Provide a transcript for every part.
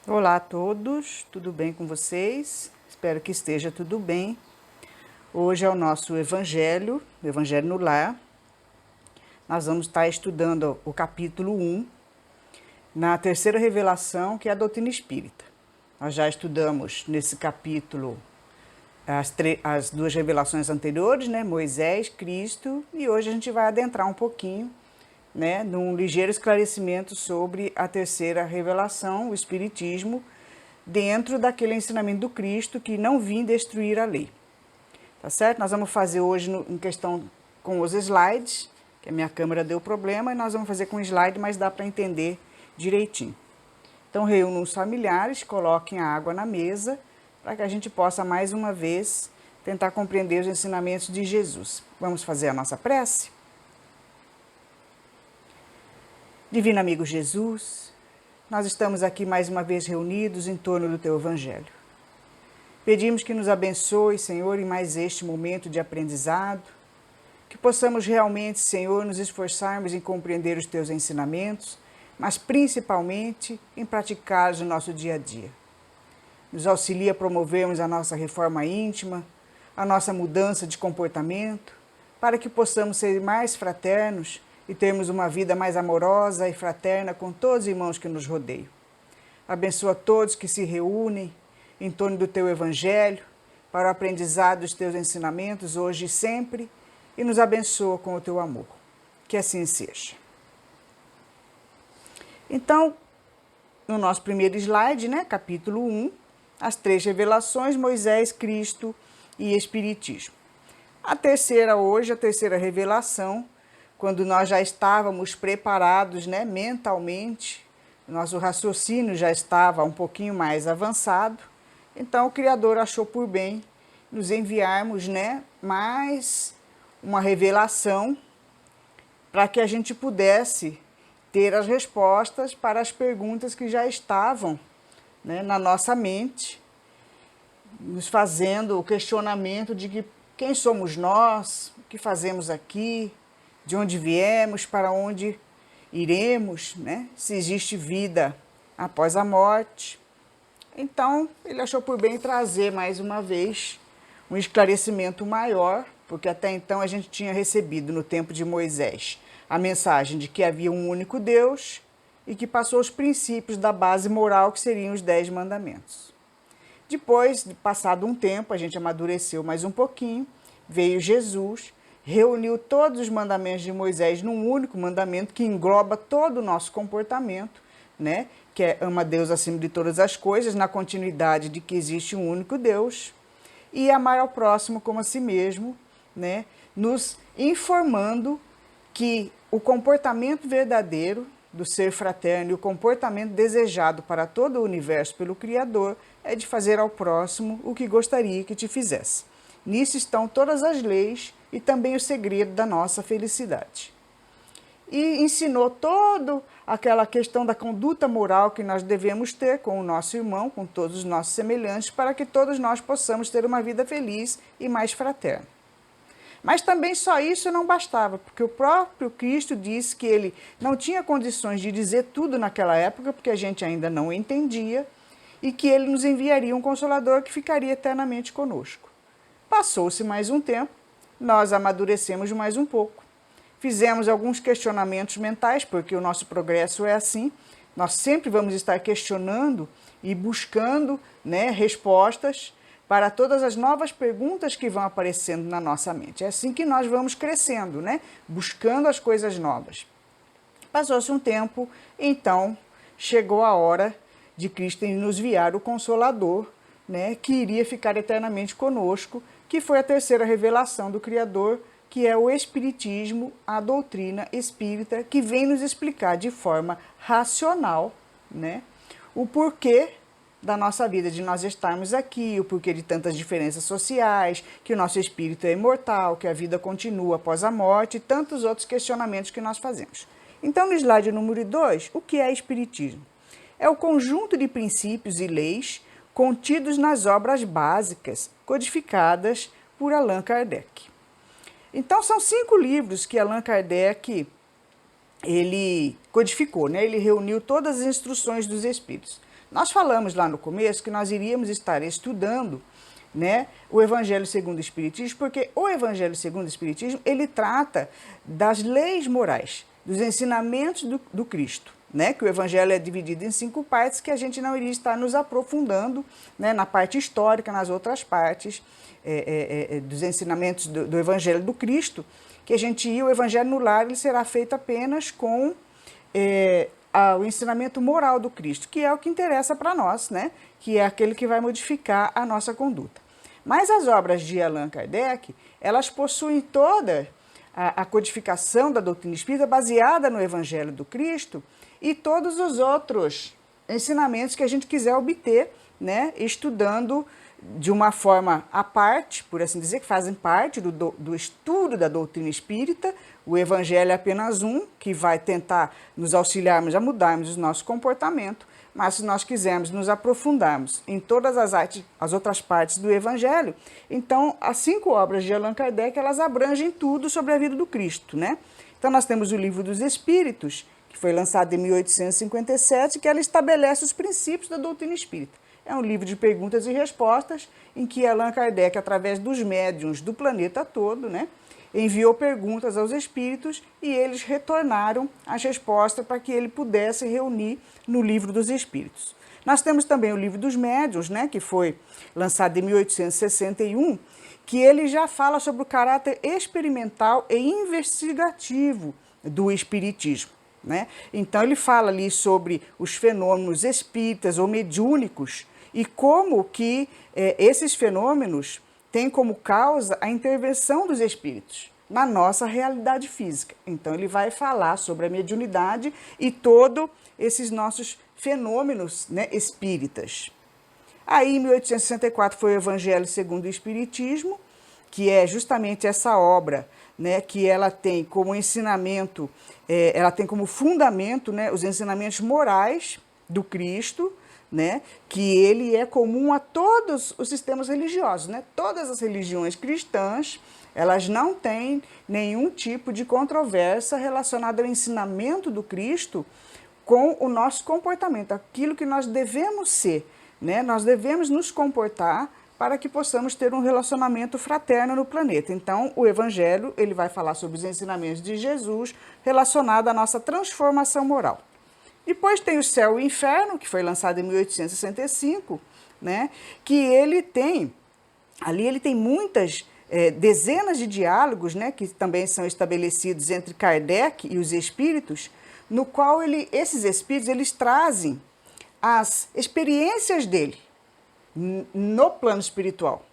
Olá a todos, tudo bem com vocês? Espero que esteja tudo bem. Hoje é o nosso Evangelho no Lar. Nós vamos estar estudando o capítulo 1, na terceira revelação, que é a doutrina espírita. Nós já estudamos nesse capítulo as duas revelações anteriores, né? Moisés, Cristo, e hoje a gente vai adentrar um pouquinho, né, num ligeiro esclarecimento sobre a terceira revelação, o Espiritismo, dentro daquele ensinamento do Cristo que não vim destruir a lei. Tá certo? Nós vamos fazer hoje em questão com os slides, que a minha câmera deu problema, e nós vamos fazer com slide, mas dá para entender direitinho. Então, reúnam os familiares, coloquem a água na mesa, para que a gente possa, mais uma vez, tentar compreender os ensinamentos de Jesus. Vamos fazer a nossa prece? Divino amigo Jesus, nós estamos aqui mais uma vez reunidos em torno do Teu Evangelho. Pedimos que nos abençoe, Senhor, em mais este momento de aprendizado, que possamos realmente, Senhor, nos esforçarmos em compreender os Teus ensinamentos, mas principalmente em praticar-os no nosso dia a dia. Nos auxilia a promovermos a nossa reforma íntima, a nossa mudança de comportamento, para que possamos ser mais fraternos e termos uma vida mais amorosa e fraterna com todos os irmãos que nos rodeiam. Abençoa todos que se reúnem em torno do Teu Evangelho, para o aprendizado dos Teus ensinamentos, hoje e sempre, e nos abençoa com o Teu amor. Que assim seja. Então, no nosso primeiro slide, né, capítulo 1, as três revelações, Moisés, Cristo e Espiritismo. A terceira revelação, quando nós já estávamos preparados, né, mentalmente, nosso raciocínio já estava um pouquinho mais avançado, então o Criador achou por bem nos enviarmos, né, mais uma revelação para que a gente pudesse ter as respostas para as perguntas que já estavam, né, na nossa mente, nos fazendo o questionamento de quem somos nós, o que fazemos aqui, de onde viemos, para onde iremos, né? Se existe vida após a morte. Então, ele achou por bem trazer mais uma vez um esclarecimento maior, porque até então a gente tinha recebido no tempo de Moisés a mensagem de que havia um único Deus e que passou os princípios da base moral, que seriam os 10 mandamentos. Depois, passado um tempo, a gente amadureceu mais um pouquinho, veio Jesus, reuniu todos os mandamentos de Moisés num único mandamento que engloba todo o nosso comportamento, né? Que é ama a Deus acima de todas as coisas, na continuidade de que existe um único Deus, e amar ao próximo como a si mesmo, né? Nos informando que o comportamento verdadeiro do ser fraterno e o comportamento desejado para todo o universo pelo Criador é de fazer ao próximo o que gostaria que te fizesse. Nisso estão todas as leis e também o segredo da nossa felicidade. E ensinou toda aquela questão da conduta moral que nós devemos ter com o nosso irmão, com todos os nossos semelhantes, para que todos nós possamos ter uma vida feliz e mais fraterna. Mas também só isso não bastava, porque o próprio Cristo disse que ele não tinha condições de dizer tudo naquela época, porque a gente ainda não entendia, e que ele nos enviaria um Consolador que ficaria eternamente conosco. Passou-se mais um tempo, nós amadurecemos mais um pouco. Fizemos alguns questionamentos mentais, porque o nosso progresso é assim. Nós sempre vamos estar questionando e buscando, né, respostas para todas as novas perguntas que vão aparecendo na nossa mente. É assim que nós vamos crescendo, né, buscando as coisas novas. Passou-se um tempo, então chegou a hora de Cristo nos enviar o Consolador, né, que iria ficar eternamente conosco, que foi a terceira revelação do Criador, que é o Espiritismo, a doutrina espírita, que vem nos explicar de forma racional, né, o porquê da nossa vida, de nós estarmos aqui, o porquê de tantas diferenças sociais, que o nosso espírito é imortal, que a vida continua após a morte e tantos outros questionamentos que nós fazemos. Então, no slide número 2, o que é Espiritismo? É o conjunto de princípios e leis contidos nas obras básicas codificadas por Allan Kardec. Então, são 5 livros que Allan Kardec ele codificou, né? Ele reuniu todas as instruções dos espíritos. Nós falamos lá no começo que nós iríamos estar estudando, né, o Evangelho segundo o Espiritismo, porque o Evangelho segundo o Espiritismo, ele trata das leis morais, dos ensinamentos do Cristo, né, que o Evangelho é dividido em 5 partes, que a gente não iria estar nos aprofundando, né, na parte histórica, nas outras partes dos ensinamentos do Evangelho do Cristo, que a gente ia, o Evangelho no lar, ele será feito apenas com o ensinamento moral do Cristo, que é o que interessa para nós, né, que é aquele que vai modificar a nossa conduta. Mas as obras de Allan Kardec, elas possuem toda a codificação da doutrina espírita baseada no Evangelho do Cristo e todos os outros ensinamentos que a gente quiser obter, né, estudando de uma forma à parte, por assim dizer, que fazem parte do estudo da doutrina espírita. O Evangelho é apenas um, que vai tentar nos auxiliarmos a mudarmos o nosso comportamento, mas se nós quisermos nos aprofundarmos em todas as outras partes do Evangelho, então as 5 obras de Allan Kardec, elas abrangem tudo sobre a vida do Cristo, né? Então nós temos o Livro dos Espíritos, que foi lançado em 1857, que ela estabelece os princípios da doutrina espírita. É um livro de perguntas e respostas em que Allan Kardec, através dos médiuns do planeta todo, né, enviou perguntas aos espíritos e eles retornaram as respostas para que ele pudesse reunir no Livro dos Espíritos. Nós temos também o Livro dos Médiuns, né, que foi lançado em 1861, que ele já fala sobre o caráter experimental e investigativo do espiritismo, né? Então ele fala ali sobre os fenômenos espíritas ou mediúnicos e como que esses fenômenos têm como causa a intervenção dos espíritos na nossa realidade física. Então ele vai falar sobre a mediunidade e todos esses nossos fenômenos, né, espíritas. Aí em 1864 foi o Evangelho segundo o Espiritismo, que é justamente essa obra, né, que ela tem como ensinamento, ela tem como fundamento, né, os ensinamentos morais do Cristo, né, que ele é comum a todos os sistemas religiosos, né? Todas as religiões cristãs, elas não têm nenhum tipo de controvérsia relacionada ao ensinamento do Cristo com o nosso comportamento, aquilo que nós devemos ser, né? Nós devemos nos comportar para que possamos ter um relacionamento fraterno no planeta. Então, o Evangelho, ele vai falar sobre os ensinamentos de Jesus relacionado à nossa transformação moral. Depois tem o Céu e o Inferno, que foi lançado em 1865, né? Que ele tem muitas dezenas de diálogos, né? Que também são estabelecidos entre Kardec e os espíritos, no qual esses espíritos eles trazem as experiências dele no plano espiritual.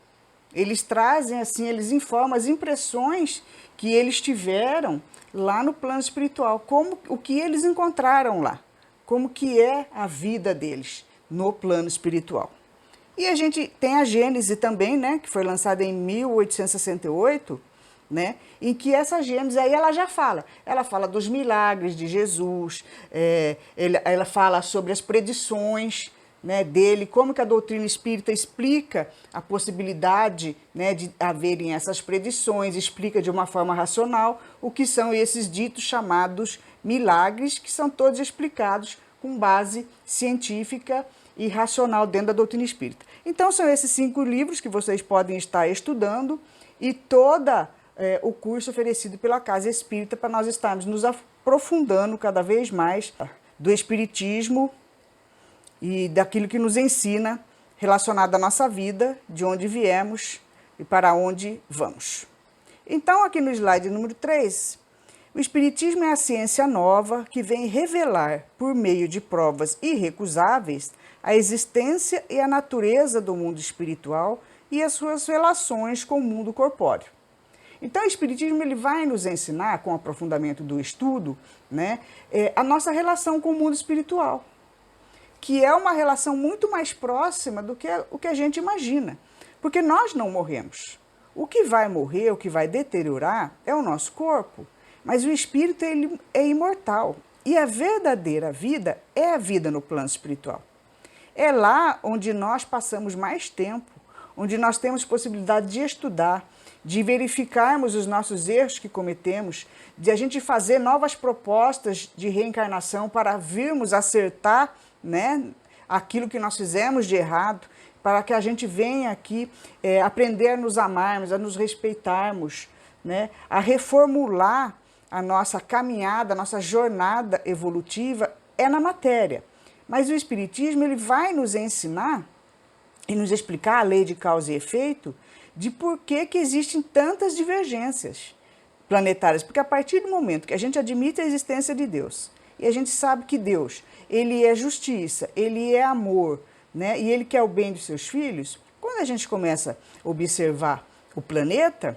Eles trazem, assim, eles informam as impressões que eles tiveram lá no plano espiritual, como o que eles encontraram lá, como que é a vida deles no plano espiritual. E a gente tem a Gênese também, né, que foi lançada em 1868, né, em que essa Gênese aí ela fala dos milagres de Jesus, ela fala sobre as predições, né, dele, como que a doutrina espírita explica a possibilidade, né, de haverem essas predições, explica de uma forma racional o que são esses ditos chamados milagres, que são todos explicados com base científica e racional dentro da doutrina espírita. Então são esses 5 livros que vocês podem estar estudando e todo o curso oferecido pela Casa Espírita para nós estarmos nos aprofundando cada vez mais do espiritismo e daquilo que nos ensina relacionado à nossa vida, de onde viemos e para onde vamos. Então, aqui no slide número 3, o Espiritismo é a ciência nova que vem revelar, por meio de provas irrecusáveis, a existência e a natureza do mundo espiritual e as suas relações com o mundo corpóreo. Então, o Espiritismo ele vai nos ensinar, com o aprofundamento do estudo, né, a nossa relação com o mundo espiritual, que é uma relação muito mais próxima do que o que a gente imagina, porque nós não morremos. O que vai morrer, o que vai deteriorar é o nosso corpo, mas o espírito ele é imortal e a verdadeira vida é a vida no plano espiritual. É lá onde nós passamos mais tempo, onde nós temos possibilidade de estudar, de verificarmos os nossos erros que cometemos, de a gente fazer novas propostas de reencarnação para virmos acertar, né, aquilo que nós fizemos de errado, para que a gente venha aqui aprender a nos amarmos, a nos respeitarmos, né? A reformular a nossa caminhada, a nossa jornada evolutiva é na matéria. Mas o Espiritismo ele vai nos ensinar e nos explicar a lei de causa e efeito de por que existem tantas divergências planetárias. Porque a partir do momento que a gente admite a existência de Deus, e a gente sabe que Deus, ele é justiça, ele é amor, né? E ele quer o bem dos seus filhos, quando a gente começa a observar o planeta,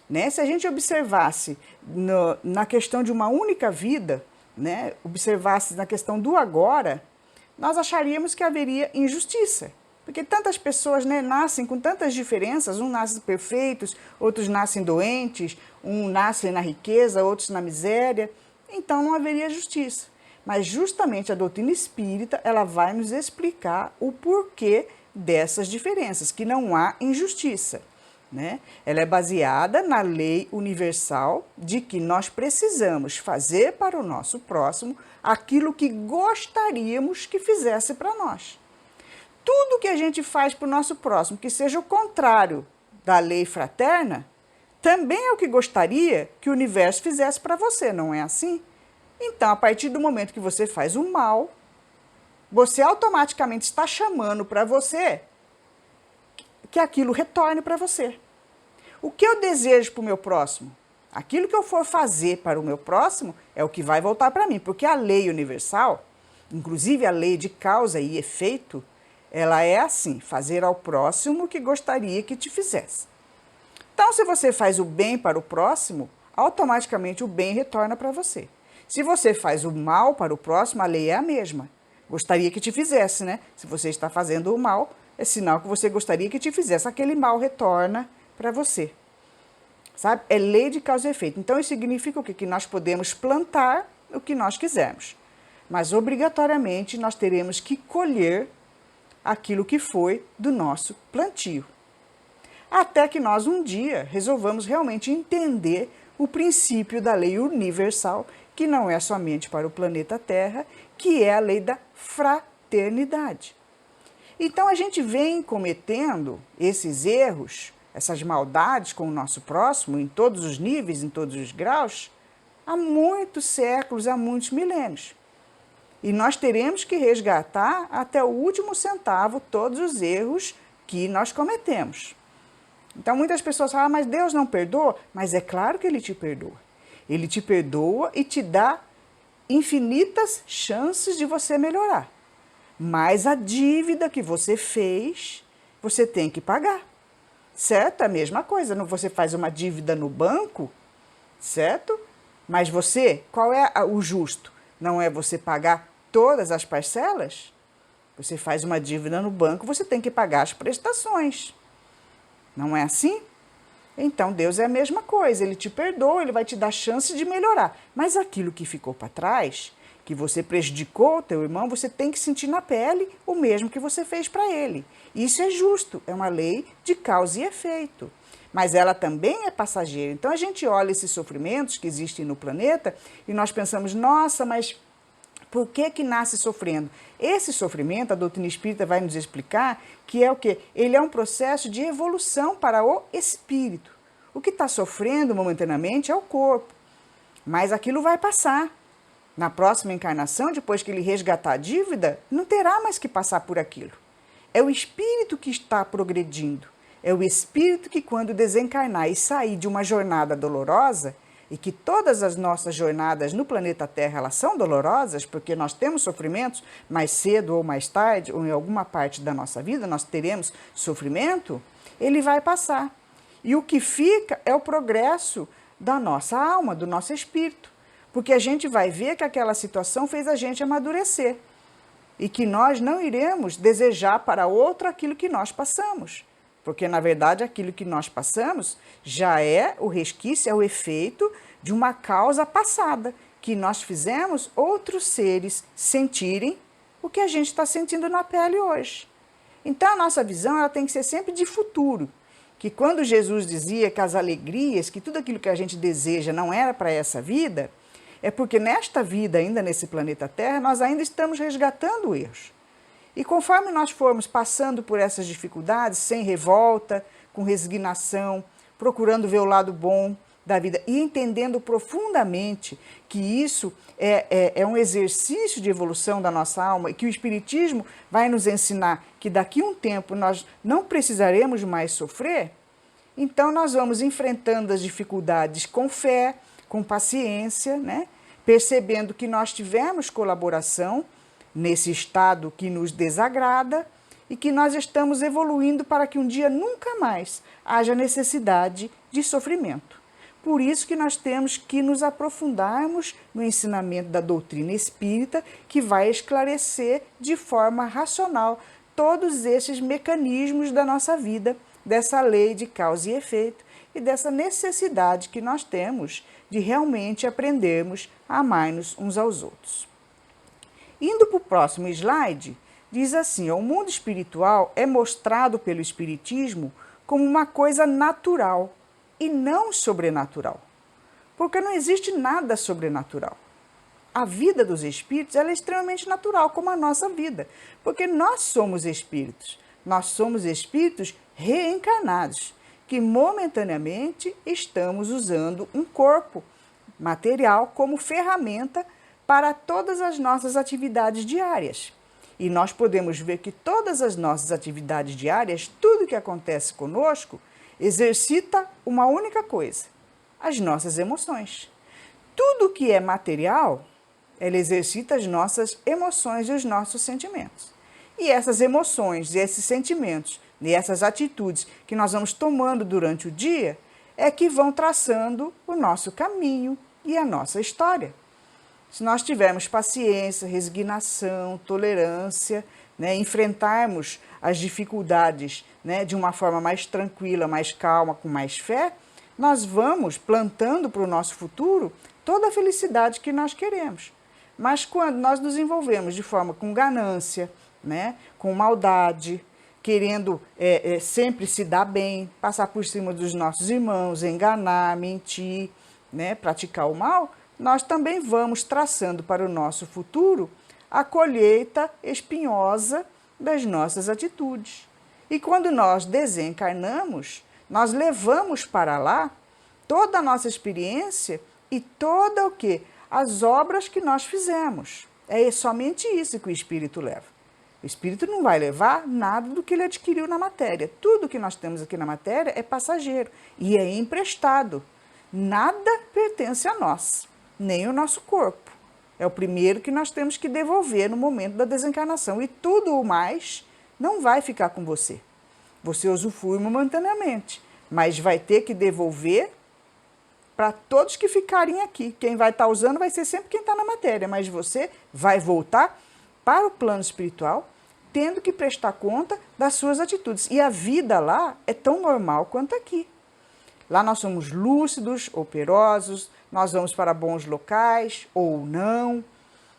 né? Se a gente observasse na questão de uma única vida, né? Observasse na questão do agora, nós acharíamos que haveria injustiça. Porque tantas pessoas, né, nascem com tantas diferenças, uns nascem perfeitos, outros nascem doentes, uns nascem na riqueza, outros na miséria, então não haveria justiça. Mas justamente a doutrina espírita, ela vai nos explicar o porquê dessas diferenças, que não há injustiça, né? Ela é baseada na lei universal de que nós precisamos fazer para o nosso próximo aquilo que gostaríamos que fizesse para nós. Tudo que a gente faz para o nosso próximo, que seja o contrário da lei fraterna, também é o que gostaria que o universo fizesse para você, não é assim? Então, a partir do momento que você faz o mal, você automaticamente está chamando para você que aquilo retorne para você. O que eu desejo para o meu próximo? Aquilo que eu for fazer para o meu próximo é o que vai voltar para mim, porque a lei universal, inclusive a lei de causa e efeito, ela é assim, fazer ao próximo o que gostaria que te fizesse. Então, se você faz o bem para o próximo, automaticamente o bem retorna para você. Se você faz o mal para o próximo, a lei é a mesma. Gostaria que te fizesse, né? Se você está fazendo o mal, é sinal que você gostaria que te fizesse. Aquele mal retorna para você. Sabe? É lei de causa e efeito. Então, isso significa o quê? Que nós podemos plantar o que nós quisermos. Mas, obrigatoriamente, nós teremos que colher aquilo que foi do nosso plantio. Até que nós, um dia, resolvamos realmente entender o princípio da lei universal, que não é somente para o planeta Terra, que é a lei da fraternidade. Então, a gente vem cometendo esses erros, essas maldades com o nosso próximo, em todos os níveis, em todos os graus, há muitos séculos, há muitos milênios. E nós teremos que resgatar até o último centavo todos os erros que nós cometemos. Então, muitas pessoas falam, mas Deus não perdoa? Mas é claro que Ele te perdoa. Ele te perdoa e te dá infinitas chances de você melhorar. Mas a dívida que você fez, você tem que pagar. Certo? É a mesma coisa. Você faz uma dívida no banco, certo? Mas você, qual é o justo? Não é você pagar todas as parcelas? Você faz uma dívida no banco, você tem que pagar as prestações. Não é assim? Então, Deus é a mesma coisa, Ele te perdoa, Ele vai te dar chance de melhorar. Mas aquilo que ficou para trás, que você prejudicou o teu irmão, você tem que sentir na pele o mesmo que você fez para ele. Isso é justo, é uma lei de causa e efeito. Mas ela também é passageira. Então, a gente olha esses sofrimentos que existem no planeta e nós pensamos, nossa, mas por que nasce sofrendo? Esse sofrimento, a doutrina espírita vai nos explicar que é o quê? Ele é um processo de evolução para o espírito. O que está sofrendo momentaneamente é o corpo, mas aquilo vai passar. Na próxima encarnação, depois que ele resgatar a dívida, não terá mais que passar por aquilo. É o espírito que está progredindo. É o espírito que, quando desencarnar e sair de uma jornada dolorosa, e que todas as nossas jornadas no planeta Terra elas são dolorosas, porque nós temos sofrimentos, mais cedo ou mais tarde, ou em alguma parte da nossa vida, nós teremos sofrimento, ele vai passar. E o que fica é o progresso da nossa alma, do nosso espírito, porque a gente vai ver que aquela situação fez a gente amadurecer e que nós não iremos desejar para outro aquilo que nós passamos. Porque, na verdade, aquilo que nós passamos já é o resquício, é o efeito de uma causa passada, que nós fizemos outros seres sentirem o que a gente está sentindo na pele hoje. Então, a nossa visão ela tem que ser sempre de futuro, que quando Jesus dizia que as alegrias, que tudo aquilo que a gente deseja não era para essa vida, é porque nesta vida, ainda nesse planeta Terra, nós ainda estamos resgatando erros. E conforme nós formos passando por essas dificuldades, sem revolta, com resignação, procurando ver o lado bom da vida e entendendo profundamente que isso é um exercício de evolução da nossa alma e que o Espiritismo vai nos ensinar que daqui a um tempo nós não precisaremos mais sofrer, então nós vamos enfrentando as dificuldades com fé, com paciência, né? Percebendo que nós tivemos colaboração nesse estado que nos desagrada e que nós estamos evoluindo para que um dia nunca mais haja necessidade de sofrimento. Por isso que nós temos que nos aprofundarmos no ensinamento da doutrina espírita, que vai esclarecer de forma racional todos esses mecanismos da nossa vida, dessa lei de causa e efeito e dessa necessidade que nós temos de realmente aprendermos a amar-nos uns aos outros. Indo para o próximo slide, diz assim: o mundo espiritual é mostrado pelo Espiritismo como uma coisa natural e não sobrenatural, porque não existe nada sobrenatural. A vida dos espíritos ela é extremamente natural, como a nossa vida, porque nós somos espíritos reencarnados, que momentaneamente estamos usando um corpo material como ferramenta para todas as nossas atividades diárias. E nós podemos ver que todas as nossas atividades diárias, tudo que acontece conosco, exercita uma única coisa: as nossas emoções. Tudo que é material, ela exercita as nossas emoções e os nossos sentimentos. E essas emoções, e esses sentimentos, e essas atitudes que nós vamos tomando durante o dia, é que vão traçando o nosso caminho e a nossa história. Se nós tivermos paciência, resignação, tolerância, né, enfrentarmos as dificuldades, né, de uma forma mais tranquila, mais calma, com mais fé, nós vamos plantando para o nosso futuro toda a felicidade que nós queremos. Mas quando nós nos envolvemos de forma com ganância, né, com maldade, querendo sempre se dar bem, passar por cima dos nossos irmãos, enganar, mentir, né, praticar o mal, nós também vamos traçando para o nosso futuro a colheita espinhosa das nossas atitudes. E quando nós desencarnamos, nós levamos para lá toda a nossa experiência e toda o quê? As obras que nós fizemos. É somente isso que o espírito leva. O espírito não vai levar nada do que ele adquiriu na matéria. Tudo que nós temos aqui na matéria é passageiro e é emprestado. Nada pertence a nós, nem o nosso corpo. É o primeiro que nós temos que devolver no momento da desencarnação. E tudo o mais não vai ficar com você. Você usufrui momentaneamente, mas vai ter que devolver para todos que ficarem aqui. Quem vai estar usando vai ser sempre quem está na matéria, mas você vai voltar para o plano espiritual, tendo que prestar conta das suas atitudes. E a vida lá é tão normal quanto aqui. Lá nós somos lúcidos, operosos, nós vamos para bons locais ou não,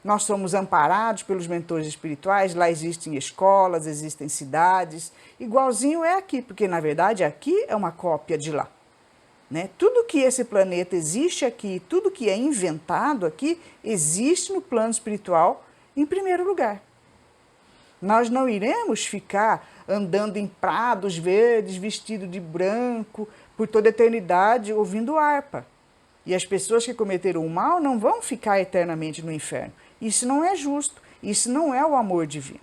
nós somos amparados pelos mentores espirituais, lá existem escolas, existem cidades, igualzinho é aqui, porque na verdade aqui é uma cópia de lá. Né? Tudo que esse planeta existe aqui, tudo que é inventado aqui, existe no plano espiritual em primeiro lugar. Nós não iremos ficar andando em prados verdes, vestido de branco, por toda a eternidade, ouvindo harpa. E as pessoas que cometeram o mal não vão ficar eternamente no inferno. Isso não é justo, isso não é o amor divino.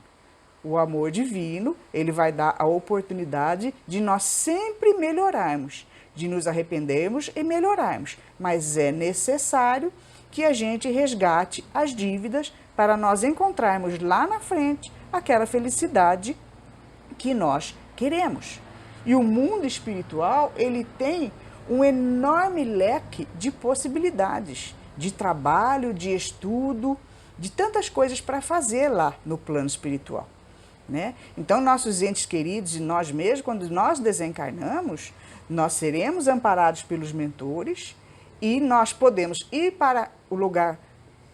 O amor divino, ele vai dar a oportunidade de nós sempre melhorarmos, de nos arrependermos e melhorarmos. Mas é necessário que a gente resgate as dívidas para nós encontrarmos lá na frente aquela felicidade que nós queremos. E o mundo espiritual, ele tem um enorme leque de possibilidades, de trabalho, de estudo, de tantas coisas para fazer lá no plano espiritual. Né? Então, nossos entes queridos e nós mesmos, quando nós desencarnamos, nós seremos amparados pelos mentores e nós podemos ir para o lugar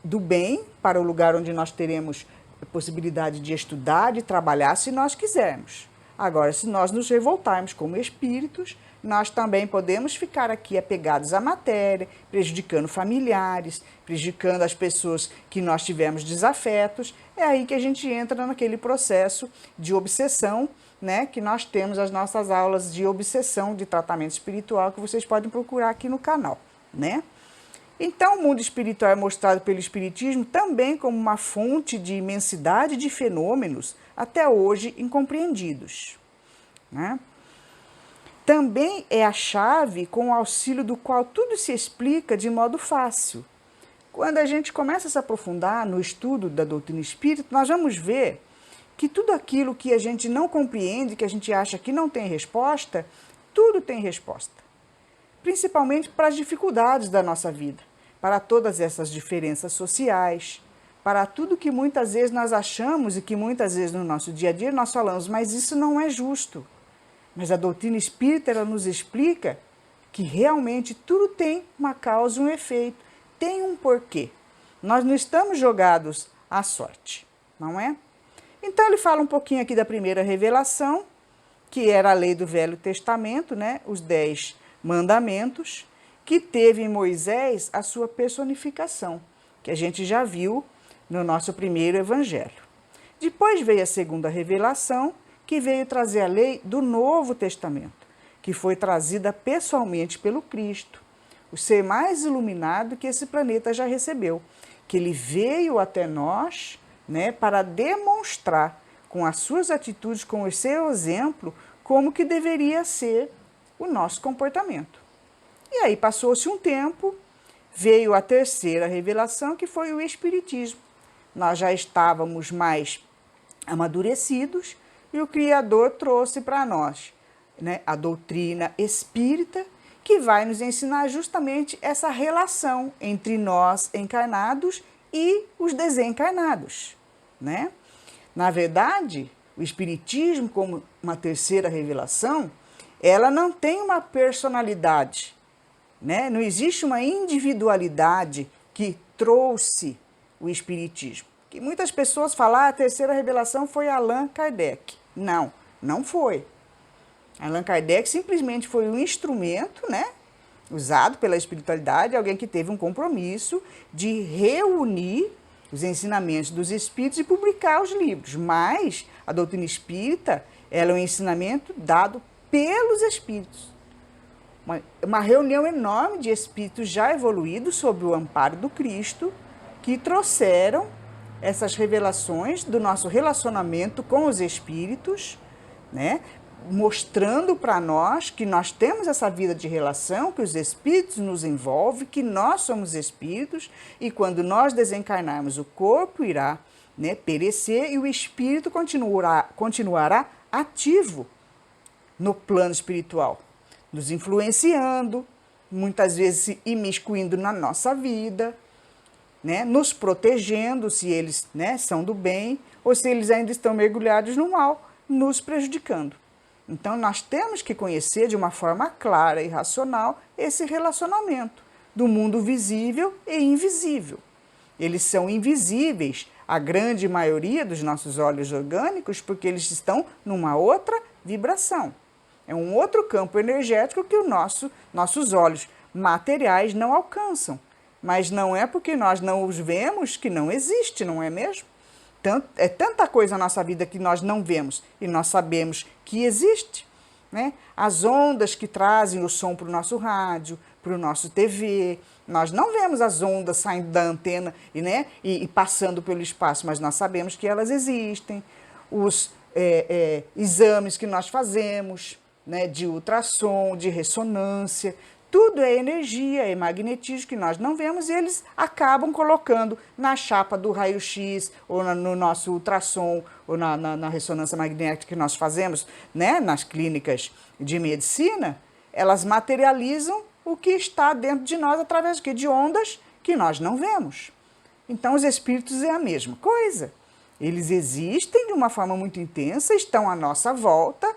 do bem, para o lugar onde nós teremos possibilidade de estudar, de trabalhar, se nós quisermos. Agora, se nós nos revoltarmos como espíritos, nós também podemos ficar aqui apegados à matéria, prejudicando familiares, prejudicando as pessoas que nós tivemos desafetos. É aí que a gente entra naquele processo de obsessão, né, que nós temos as nossas aulas de obsessão de tratamento espiritual, que vocês podem procurar aqui no canal, né? Então, o mundo espiritual é mostrado pelo Espiritismo também como uma fonte de imensidade de fenômenos até hoje incompreendidos, né? Também é a chave com o auxílio do qual tudo se explica de modo fácil. Quando a gente começa a se aprofundar no estudo da doutrina espírita, nós vamos ver que tudo aquilo que a gente não compreende, que a gente acha que não tem resposta, tudo tem resposta. Principalmente para as dificuldades da nossa vida, para todas essas diferenças sociais, para tudo que muitas vezes nós achamos e que muitas vezes no nosso dia a dia nós falamos, mas isso não é justo. Mas a doutrina espírita, ela nos explica que realmente tudo tem uma causa e um efeito, tem um porquê. Nós não estamos jogados à sorte, não é? Então ele fala um pouquinho aqui da primeira revelação, que era a lei do Velho Testamento, né? Os 10 mandamentos, que teve em Moisés a sua personificação, que a gente já viu no nosso primeiro evangelho. Depois veio a segunda revelação, que veio trazer a lei do Novo Testamento, que foi trazida pessoalmente pelo Cristo, o ser mais iluminado que esse planeta já recebeu, que ele veio até nós, né, para demonstrar com as suas atitudes, com o seu exemplo, como que deveria ser o nosso comportamento. E aí passou-se um tempo, veio a terceira revelação, que foi o Espiritismo. Nós já estávamos mais amadurecidos e o Criador trouxe para nós, né, a doutrina espírita, que vai nos ensinar justamente essa relação entre nós encarnados e os desencarnados, né? Na verdade, o Espiritismo, como uma terceira revelação, ela não tem uma personalidade, né? Não existe uma individualidade que trouxe o Espiritismo. Que muitas pessoas falam, a terceira revelação foi Allan Kardec. Não, não foi. Allan Kardec simplesmente foi um instrumento, né, usado pela espiritualidade, alguém que teve um compromisso de reunir os ensinamentos dos espíritos e publicar os livros. Mas a doutrina espírita, ela é um ensinamento dado pelos espíritos. Uma reunião enorme de espíritos já evoluídos sob o amparo do Cristo, que trouxeram essas revelações do nosso relacionamento com os espíritos, né? Mostrando para nós que nós temos essa vida de relação, que os espíritos nos envolvem, que nós somos espíritos e quando nós desencarnarmos o corpo irá, né, perecer e o espírito continuará ativo no plano espiritual, nos influenciando, muitas vezes se imiscuindo na nossa vida, né, nos protegendo se eles, né, são do bem ou se eles ainda estão mergulhados no mal, nos prejudicando. Então, nós temos que conhecer de uma forma clara e racional esse relacionamento do mundo visível e invisível. Eles são invisíveis, a grande maioria dos nossos olhos orgânicos, porque eles estão numa outra vibração. É um outro campo energético que nossos olhos materiais não alcançam. Mas não é porque nós não os vemos que não existe, não é mesmo? É tanta coisa na nossa vida que nós não vemos e nós sabemos que existe, né? As ondas que trazem o som para o nosso rádio, para o nosso TV, nós não vemos as ondas saindo da antena e passando pelo espaço, mas nós sabemos que elas existem. Os exames que nós fazemos, né, de ultrassom, de ressonância, tudo é energia, é magnetismo que nós não vemos e eles acabam colocando na chapa do raio-x ou no nosso ultrassom ou na ressonância magnética que nós fazemos, né, nas clínicas de medicina, elas materializam o que está dentro de nós através de ondas que nós não vemos. Então, os espíritos é a mesma coisa. Eles existem de uma forma muito intensa, estão à nossa volta,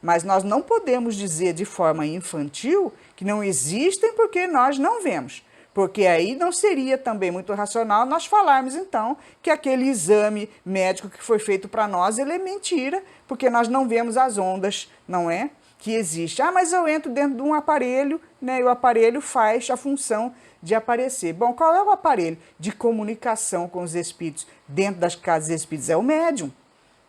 mas nós não podemos dizer de forma infantil que não existem porque nós não vemos. Porque aí não seria também muito racional nós falarmos, então, que aquele exame médico que foi feito para nós, ele é mentira, porque nós não vemos as ondas, não é? Que existe. Ah, mas eu entro dentro de um aparelho, né? E o aparelho faz a função de aparecer. Bom, qual é o aparelho de comunicação com os espíritos dentro das casas espíritas? É o médium,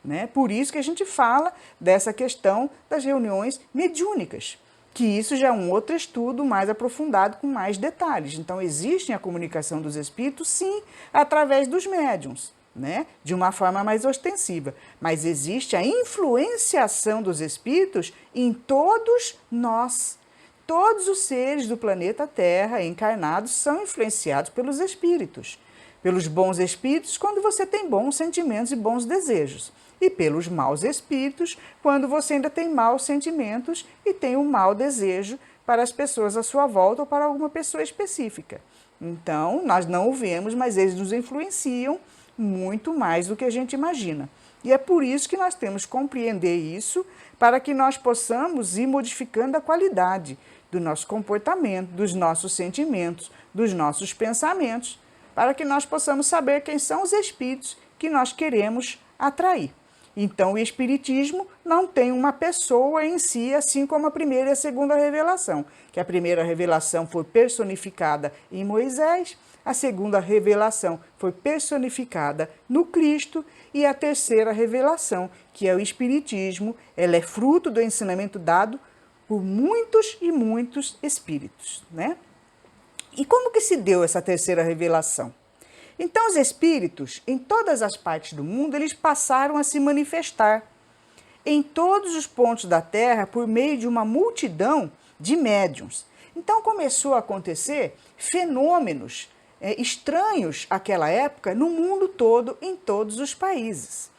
né? Por isso que a gente fala dessa questão das reuniões mediúnicas, que isso já é um outro estudo mais aprofundado, com mais detalhes. Então, existe a comunicação dos espíritos, sim, através dos médiuns, né? De uma forma mais ostensiva. Mas existe a influenciação dos espíritos em todos nós. Todos os seres do planeta Terra encarnados são influenciados pelos espíritos. Pelos bons espíritos, quando você tem bons sentimentos e bons desejos. E pelos maus espíritos, quando você ainda tem maus sentimentos e tem um mau desejo para as pessoas à sua volta ou para alguma pessoa específica. Então, nós não o vemos, mas eles nos influenciam muito mais do que a gente imagina. E é por isso que nós temos que compreender isso, para que nós possamos ir modificando a qualidade do nosso comportamento, dos nossos sentimentos, dos nossos pensamentos, para que nós possamos saber quem são os espíritos que nós queremos atrair. Então, o Espiritismo não tem uma pessoa em si, assim como a primeira e a segunda revelação, que a primeira revelação foi personificada em Moisés, a segunda revelação foi personificada no Cristo e a terceira revelação, que é o Espiritismo, ela é fruto do ensinamento dado por muitos e muitos espíritos, né? E como que se deu essa terceira revelação? Então, os espíritos, em todas as partes do mundo, eles passaram a se manifestar em todos os pontos da Terra por meio de uma multidão de médiuns. Então, começou a acontecer fenômenos estranhos àquela época no mundo todo, em todos os países.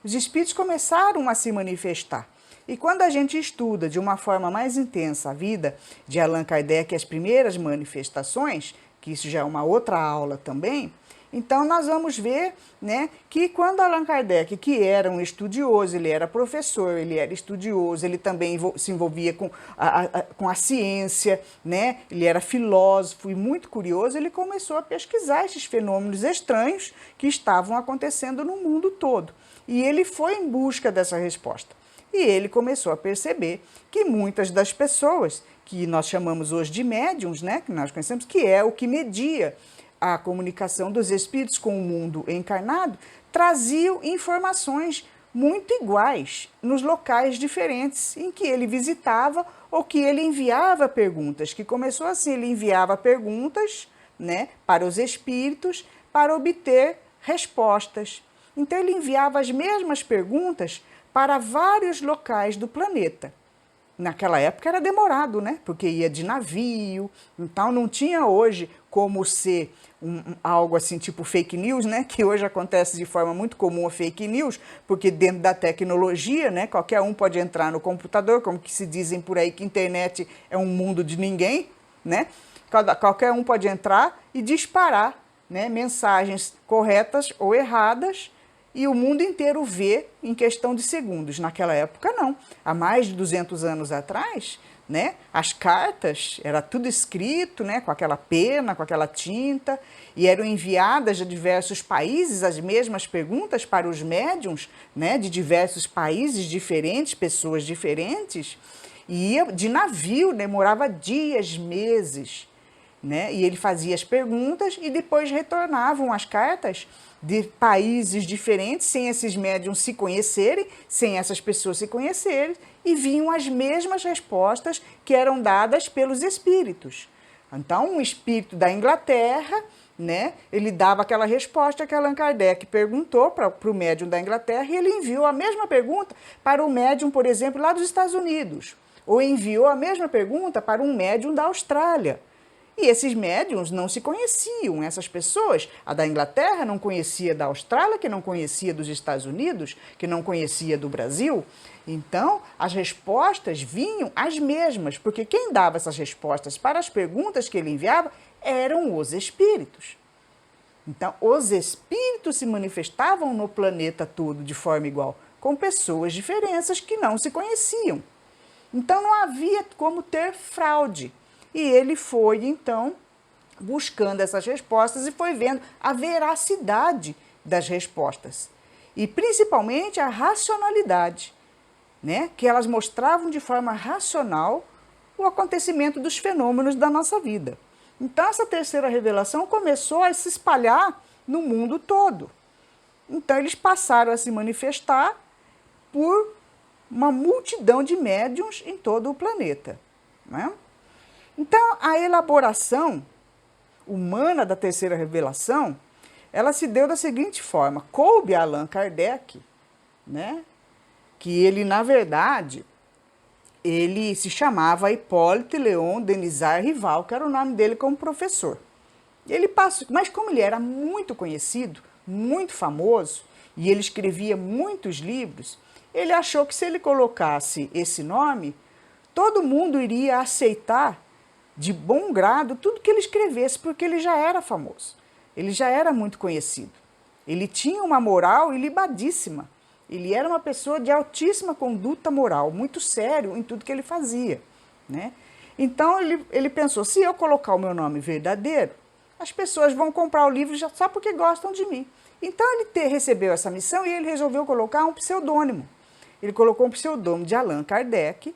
Os espíritos começaram a se manifestar. E quando a gente estuda de uma forma mais intensa a vida de Allan Kardec, as primeiras manifestações, que isso já é uma outra aula também, então nós vamos ver, né, que quando Allan Kardec, que era um estudioso, ele era professor, ele era estudioso, ele também se envolvia com a ciência, né, ele era filósofo e muito curioso, ele começou a pesquisar esses fenômenos estranhos que estavam acontecendo no mundo todo. E ele foi em busca dessa resposta. E ele começou a perceber que muitas das pessoas, que nós chamamos hoje de médiuns, né, que nós conhecemos, que é o que media a comunicação dos espíritos com o mundo encarnado, traziam informações muito iguais nos locais diferentes em que ele visitava ou que ele enviava perguntas, que começou assim, ele enviava perguntas, né, para os espíritos para obter respostas. Então ele enviava as mesmas perguntas para vários locais do planeta. Naquela época era demorado, né? Porque ia de navio, então não tinha hoje como ser algo assim tipo fake news, né? Que hoje acontece de forma muito comum a fake news, porque dentro da tecnologia, né? Qualquer um pode entrar no computador, como que se dizem por aí que a internet é um mundo de ninguém, né? Qualquer um pode entrar e disparar, né, mensagens corretas ou erradas, e o mundo inteiro vê em questão de segundos. Naquela época, não. Há mais de 200 anos atrás, né, as cartas, era tudo escrito, né, com aquela pena, com aquela tinta, e eram enviadas de diversos países as mesmas perguntas para os médiuns, né, de diversos países diferentes, pessoas diferentes, e ia de navio, demorava dias, meses, né, e ele fazia as perguntas e depois retornavam as cartas de países diferentes, sem esses médiuns se conhecerem, sem essas pessoas se conhecerem, e vinham as mesmas respostas que eram dadas pelos espíritos. Então, um espírito da Inglaterra, né, ele dava aquela resposta que Allan Kardec perguntou para o médium da Inglaterra, e ele enviou a mesma pergunta para o médium, por exemplo, lá dos Estados Unidos, ou enviou a mesma pergunta para um médium da Austrália. E esses médiuns não se conheciam, essas pessoas. A da Inglaterra não conhecia da Austrália, que não conhecia dos Estados Unidos, que não conhecia do Brasil. Então, as respostas vinham as mesmas, porque quem dava essas respostas para as perguntas que ele enviava eram os espíritos. Então, os espíritos se manifestavam no planeta todo de forma igual, com pessoas diferentes que não se conheciam. Então, não havia como ter fraude. E ele foi, então, buscando essas respostas e foi vendo a veracidade das respostas e principalmente a racionalidade, né? Que elas mostravam de forma racional o acontecimento dos fenômenos da nossa vida. Então essa terceira revelação começou a se espalhar no mundo todo. Então eles passaram a se manifestar por uma multidão de médiuns em todo o planeta, né? Então a elaboração humana da terceira revelação, ela se deu da seguinte forma: coube a Allan Kardec, né, que ele, na verdade, ele se chamava Hippolyte Léon Denisard Rival, que era o nome dele como professor. Ele passou, mas como ele era muito conhecido, muito famoso, e ele escrevia muitos livros, ele achou que se ele colocasse esse nome, todo mundo iria aceitar de bom grado tudo que ele escrevesse, porque ele já era famoso, ele já era muito conhecido. Ele tinha uma moral ilibadíssima, ele era uma pessoa de altíssima conduta moral, muito sério em tudo que ele fazia, né? Então ele pensou, se eu colocar o meu nome verdadeiro, as pessoas vão comprar o livro só porque gostam de mim. Então ele recebeu essa missão e ele resolveu colocar um pseudônimo. Ele colocou um pseudônimo de Allan Kardec,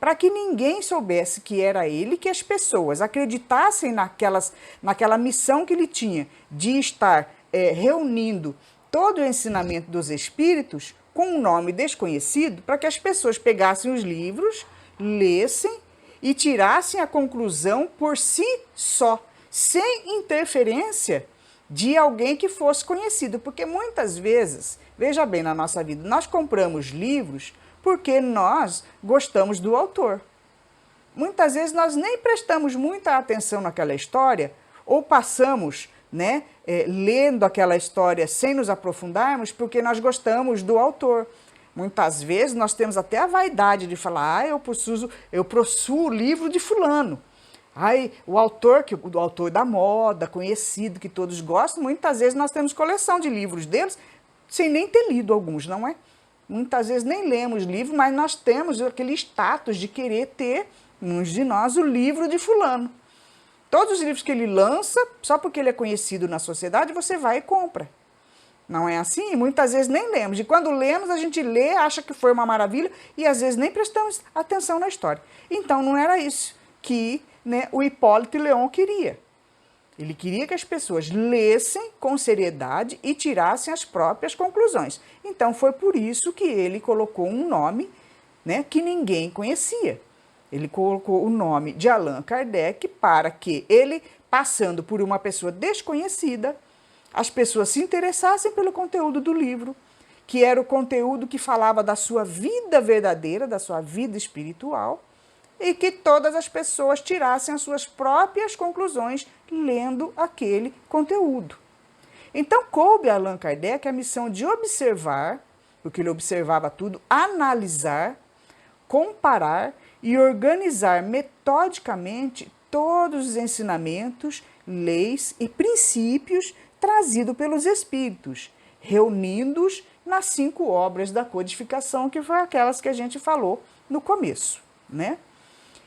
para que ninguém soubesse que era ele, que as pessoas acreditassem naquela missão que ele tinha de estar reunindo todo o ensinamento dos espíritos com um nome desconhecido, para que as pessoas pegassem os livros, lessem e tirassem a conclusão por si só, sem interferência de alguém que fosse conhecido. Porque muitas vezes, veja bem, na nossa vida, nós compramos livros porque nós gostamos do autor. Muitas vezes nós nem prestamos muita atenção naquela história ou passamos, né, lendo aquela história sem nos aprofundarmos porque nós gostamos do autor. Muitas vezes nós temos até a vaidade de falar, eu possuo o livro de fulano. Ai, o autor da moda, conhecido, que todos gostam, muitas vezes nós temos coleção de livros deles sem nem ter lido alguns, não é? Muitas vezes nem lemos livro, mas nós temos aquele status de querer ter, uns de nós, o livro de fulano. Todos os livros que ele lança, só porque ele é conhecido na sociedade, você vai e compra. Não é assim? Muitas vezes nem lemos. E quando lemos, a gente lê, acha que foi uma maravilha e às vezes nem prestamos atenção na história. Então não era isso que, né, o Hippolyte Léon queria. Ele queria que as pessoas lessem com seriedade e tirassem as próprias conclusões. Então foi por isso que ele colocou um nome, né, que ninguém conhecia. Ele colocou o nome de Allan Kardec para que ele, passando por uma pessoa desconhecida, as pessoas se interessassem pelo conteúdo do livro, que era o conteúdo que falava da sua vida verdadeira, da sua vida espiritual, e que todas as pessoas tirassem as suas próprias conclusões lendo aquele conteúdo. Então, coube a Allan Kardec a missão de observar, porque ele observava tudo, analisar, comparar e organizar metodicamente todos os ensinamentos, leis e princípios trazidos pelos espíritos, reunindo-os nas 5 obras da codificação, que foram aquelas que a gente falou no começo, né?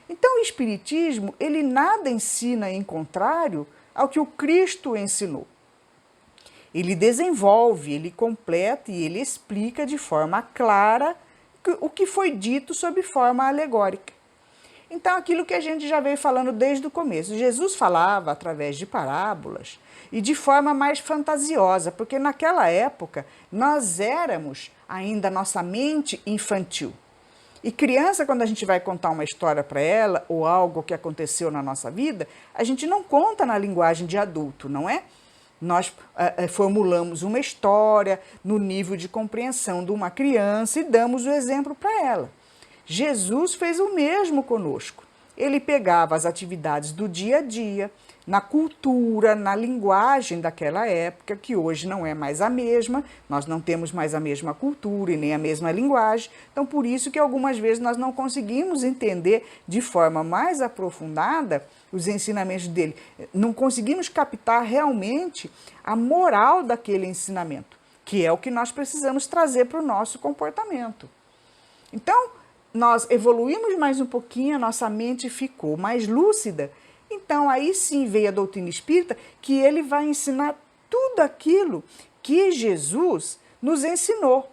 Então, o Espiritismo, ele nada ensina em contrário ao que o Cristo ensinou. Ele desenvolve, ele completa e ele explica de forma clara o que foi dito sob forma alegórica. Então, aquilo que a gente já veio falando desde o começo. Jesus falava através de parábolas e de forma mais fantasiosa, porque naquela época nós éramos ainda nossa mente infantil. E criança, quando a gente vai contar uma história para ela, ou algo que aconteceu na nossa vida, a gente não conta na linguagem de adulto, não é? Nós formulamos uma história no nível de compreensão de uma criança e damos o exemplo para ela. Jesus fez o mesmo conosco. Ele pegava as atividades do dia a dia, na cultura, na linguagem daquela época, que hoje não é mais a mesma, nós não temos mais a mesma cultura e nem a mesma linguagem, então por isso que algumas vezes nós não conseguimos entender de forma mais aprofundada os ensinamentos dele, não conseguimos captar realmente a moral daquele ensinamento, que é o que nós precisamos trazer para o nosso comportamento. Então, nós evoluímos mais um pouquinho, a nossa mente ficou mais lúcida Então, aí sim veio a doutrina espírita, que ele vai ensinar tudo aquilo que Jesus nos ensinou.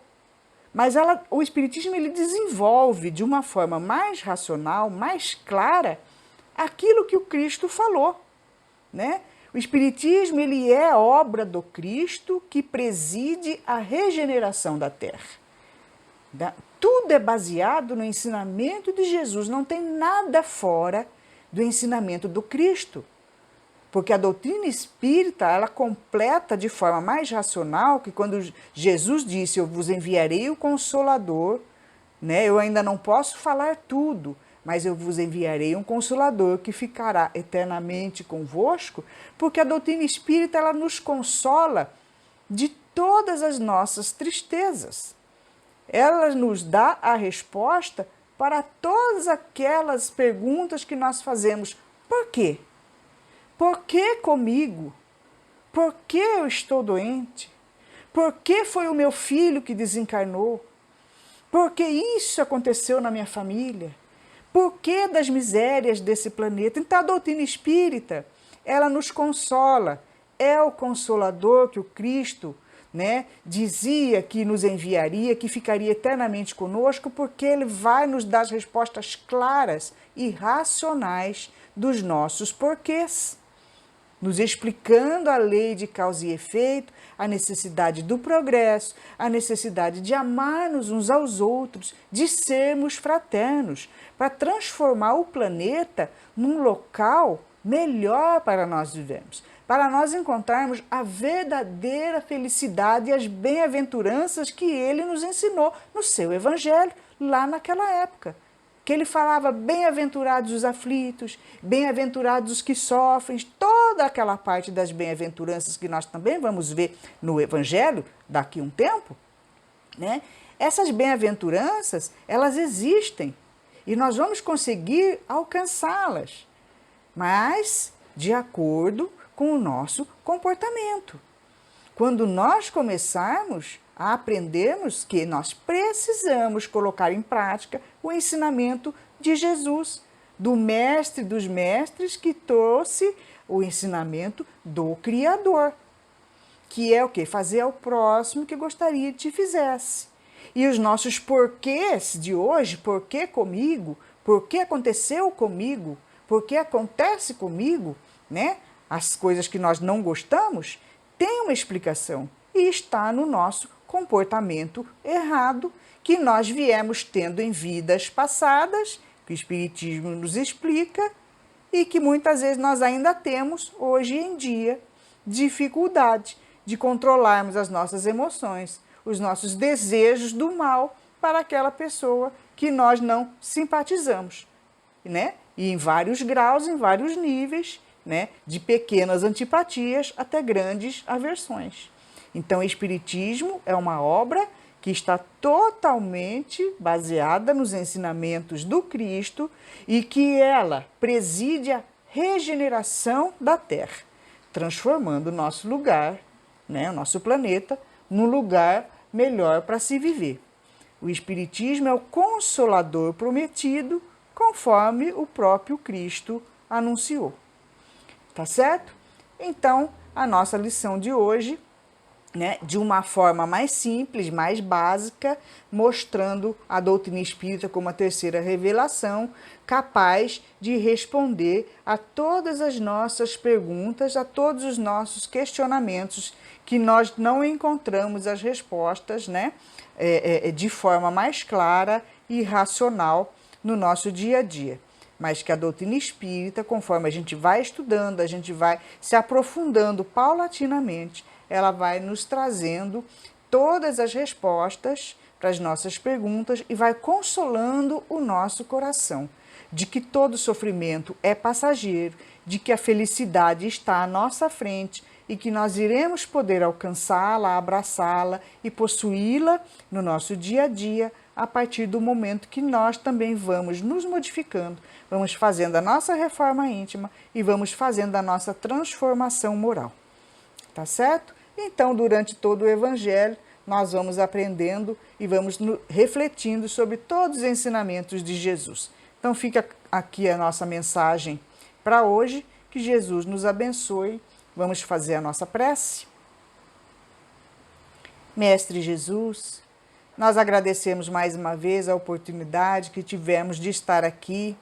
Mas o Espiritismo ele desenvolve de uma forma mais racional, mais clara, aquilo que o Cristo falou, né? O Espiritismo ele é obra do Cristo que preside a regeneração da Terra. Tudo é baseado no ensinamento de Jesus, não tem nada fora do ensinamento do Cristo. Porque a doutrina espírita, ela completa de forma mais racional, que quando Jesus disse, eu vos enviarei o Consolador, né? Eu ainda não posso falar tudo, mas eu vos enviarei um Consolador que ficará eternamente convosco, porque a doutrina espírita, ela nos consola de todas as nossas tristezas. Ela nos dá a resposta para todas aquelas perguntas que nós fazemos. Por quê? Por que comigo? Por que eu estou doente? Por que foi o meu filho que desencarnou? Por que isso aconteceu na minha família? Por que das misérias desse planeta? Então a doutrina espírita, ela nos consola. É o Consolador que o Cristo, né, dizia que nos enviaria, que ficaria eternamente conosco, porque ele vai nos dar as respostas claras e racionais dos nossos porquês, nos explicando a lei de causa e efeito, a necessidade do progresso, a necessidade de amar-nos uns aos outros, de sermos fraternos, para transformar o planeta num local melhor para nós vivermos, para nós encontrarmos a verdadeira felicidade e as bem-aventuranças que ele nos ensinou no seu evangelho, lá naquela época. Que ele falava, bem-aventurados os aflitos, bem-aventurados os que sofrem, toda aquela parte das bem-aventuranças que nós também vamos ver no Evangelho daqui a um tempo, né? Essas bem-aventuranças, elas existem e nós vamos conseguir alcançá-las, mas de acordo com o nosso comportamento. Quando nós começarmos a aprendermos que nós precisamos colocar em prática o ensinamento de Jesus, do mestre dos mestres que trouxe o ensinamento do Criador, que é o quê? Fazer ao próximo o que gostaria que te fizesse. E os nossos porquês de hoje, por que comigo, por que aconteceu comigo, por que acontece comigo, né? As coisas que nós não gostamos, tem uma explicação e está no nosso comportamento errado que nós viemos tendo em vidas passadas, que o Espiritismo nos explica e que muitas vezes nós ainda temos hoje em dia dificuldade de controlarmos as nossas emoções, os nossos desejos do mal para aquela pessoa que nós não simpatizamos, né? E em vários graus, em vários níveis, né? De pequenas antipatias até grandes aversões. Então, o Espiritismo é uma obra que está totalmente baseada nos ensinamentos do Cristo e que ela preside a regeneração da Terra, transformando o nosso lugar, né, o nosso planeta, num lugar melhor para se viver. O Espiritismo é o consolador prometido, conforme o próprio Cristo anunciou. Tá certo? Então, a nossa lição de hoje, né, de uma forma mais simples, mais básica, mostrando a doutrina espírita como a terceira revelação, capaz de responder a todas as nossas perguntas, a todos os nossos questionamentos, que nós não encontramos as respostas, né, de forma mais clara e racional no nosso dia a dia. Mas que a doutrina espírita, conforme a gente vai estudando, a gente vai se aprofundando paulatinamente, ela vai nos trazendo todas as respostas para as nossas perguntas e vai consolando o nosso coração de que todo sofrimento é passageiro, de que a felicidade está à nossa frente e que nós iremos poder alcançá-la, abraçá-la e possuí-la no nosso dia a dia a partir do momento que nós também vamos nos modificando, vamos fazendo a nossa reforma íntima e vamos fazendo a nossa transformação moral. Tá certo? Então, durante todo o Evangelho, nós vamos aprendendo e vamos refletindo sobre todos os ensinamentos de Jesus. Então, fica aqui a nossa mensagem para hoje. Que Jesus nos abençoe. Vamos fazer a nossa prece? Mestre Jesus, nós agradecemos mais uma vez a oportunidade que tivemos de estar aqui,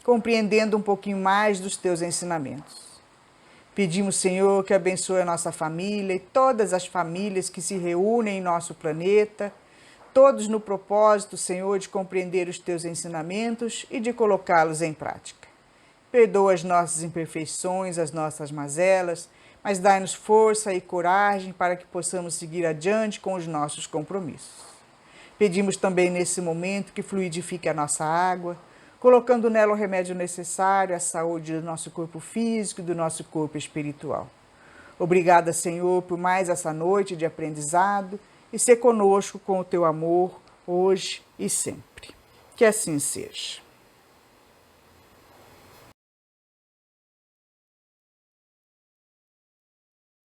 compreendendo um pouquinho mais dos teus ensinamentos. Pedimos, Senhor, que abençoe a nossa família e todas as famílias que se reúnem em nosso planeta, todos no propósito, Senhor, de compreender os teus ensinamentos e de colocá-los em prática. Perdoa as nossas imperfeições, as nossas mazelas, mas dai-nos força e coragem para que possamos seguir adiante com os nossos compromissos. Pedimos também nesse momento que fluidifique a nossa água, colocando nela o remédio necessário à saúde do nosso corpo físico e do nosso corpo espiritual. Obrigada, Senhor, por mais essa noite de aprendizado e ser conosco com o teu amor, hoje e sempre. Que assim seja.